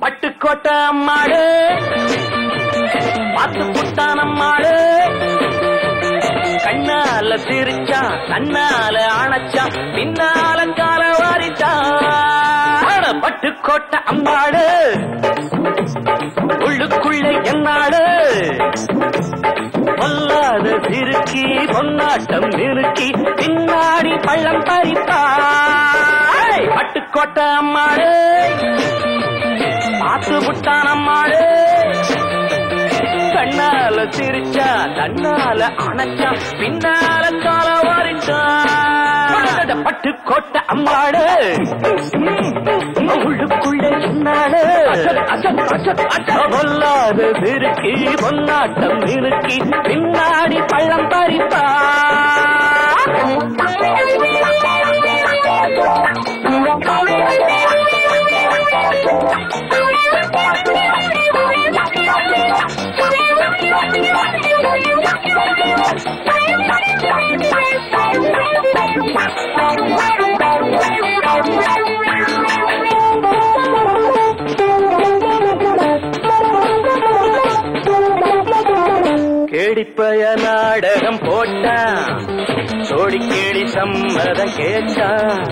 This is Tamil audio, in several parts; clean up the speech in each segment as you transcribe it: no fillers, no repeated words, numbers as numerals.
பட்டுக்கோட்டை அம்மாடு பாத்து புட்டான் அம்மாடு கண்ணால சிரிச்சா கண்ணால அணைச்சா பின்னால கால வாரிச்சா பட்டுக்கோட்டை அம்மாடு உள்ளுக்குள்ளே என்னாடு பொல்லாத சிறுக்கி பொன்னாட்டம் நிறுக்கி பின்னாடி பள்ளம் பறிப்பா பட்டுக்கோட்டை அம்மாடு பாத்து புட்டான் அம்மாடு கண்ணால சிரிச்சா கண்ணால அணைச்சா பின்னால கால வாரிச்சா பட்டுக்கோட்டை அம்மாடு உள்ளுக்குள்ளே சொன்னாடு பொல்லாத சிறுக்கி பொன்னாட்டம் நிறுக்கி பின்னாடி பள்ளம் பறிப்பா கேடிப்பய நாடகம் போட்டான் சோடி கேடி சம்மதம் கேட்டான்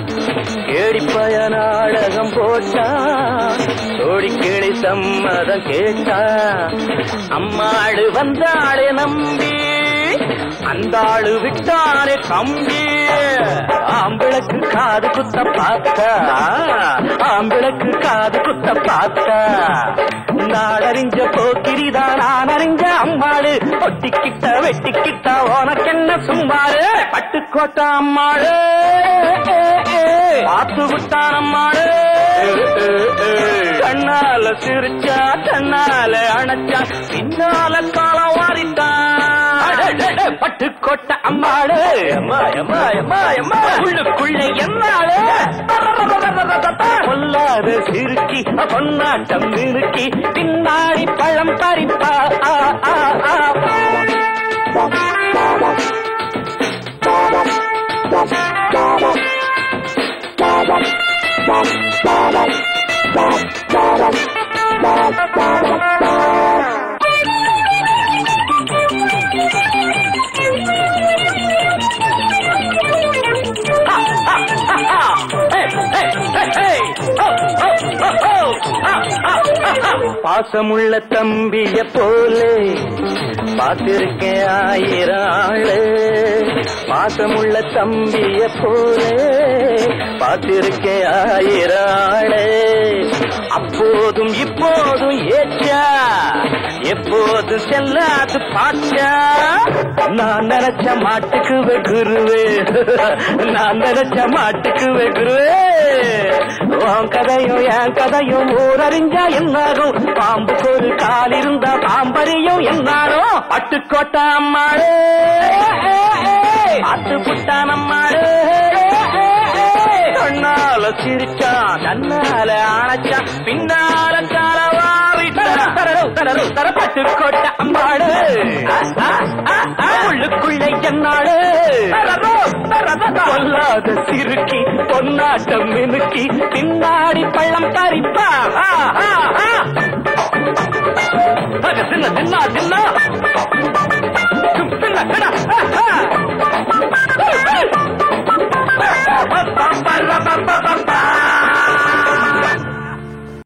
கேடிப்பய நாடகம் போட்டான் சோடி கேடி சம்மதம் கேட்டான் அம்மாடு வந்தாளே நம்பி அந்த ஆளு விட்டானே கம்பி ஆம்பிளக்கு காது குத்த பார்த்தா ஆம்பிளக்கு காது குத்த பார்த்தா நாடறிஞ்ச போக்கிரிதான் நான் அறிஞ்ச அம்மாடு ஒட்டிக்கிட்ட வெட்டிக்கிட்ட உனக்கென்ன சும்மாடு பட்டுக்கோட்டை அம்மாடு பார்த்து விட்டான் அம்மாடு கண்ணால சிரிச்சா கண்ணால அணைச்சா பின்னால காலம் வாரித்தான் பட்டுக்கோட்டை அம்மாடு உள்ளுக்குள்ளே என்னாடு பொல்லாத சிறுக்கி பொன்னாட்டம் நிறுக்கி பின்னாடி பழம் பறிப்பா பாசமுள்ள தம்பிய போலே பார்த்திருக்கேன் ஆயிரம் ஆளு பாசமுள்ள தம்பிய போலே பார்த்திருக்கேன் ஆயிரம் ஆளு அப்போதும் இப்போதும் ஏச்சா எப்போதும் செல்லாது பாச்சா நான் நினைச்ச மாட்டுக்கு வெகுருவே நான் நினைச்ச மாட்டுக்கு வெகுருவே உன் கதையும் என் கதையும் ஊரறிஞ்சா என்னாகும் பாம்புக்கு ஒரு கால் இருந்தா பாம்பறியும் என்னாலும் பட்டுக்கோட்டை அம்மாடு பாத்து புட்டான் அம்மாடு கண்ணால சிரிச்சா கண்ணால அணைச்சா பின்னால தர பட்டுக்கோட்டை அம்மாடு உள்ளுக்குள்ளே என்னாடு பொல்லாத சிறுக்கி பொன்னாட்டம் மினுக்கி பின்னாடி பள்ளம் பறிப்பா தின்னா தின்னா தின்னா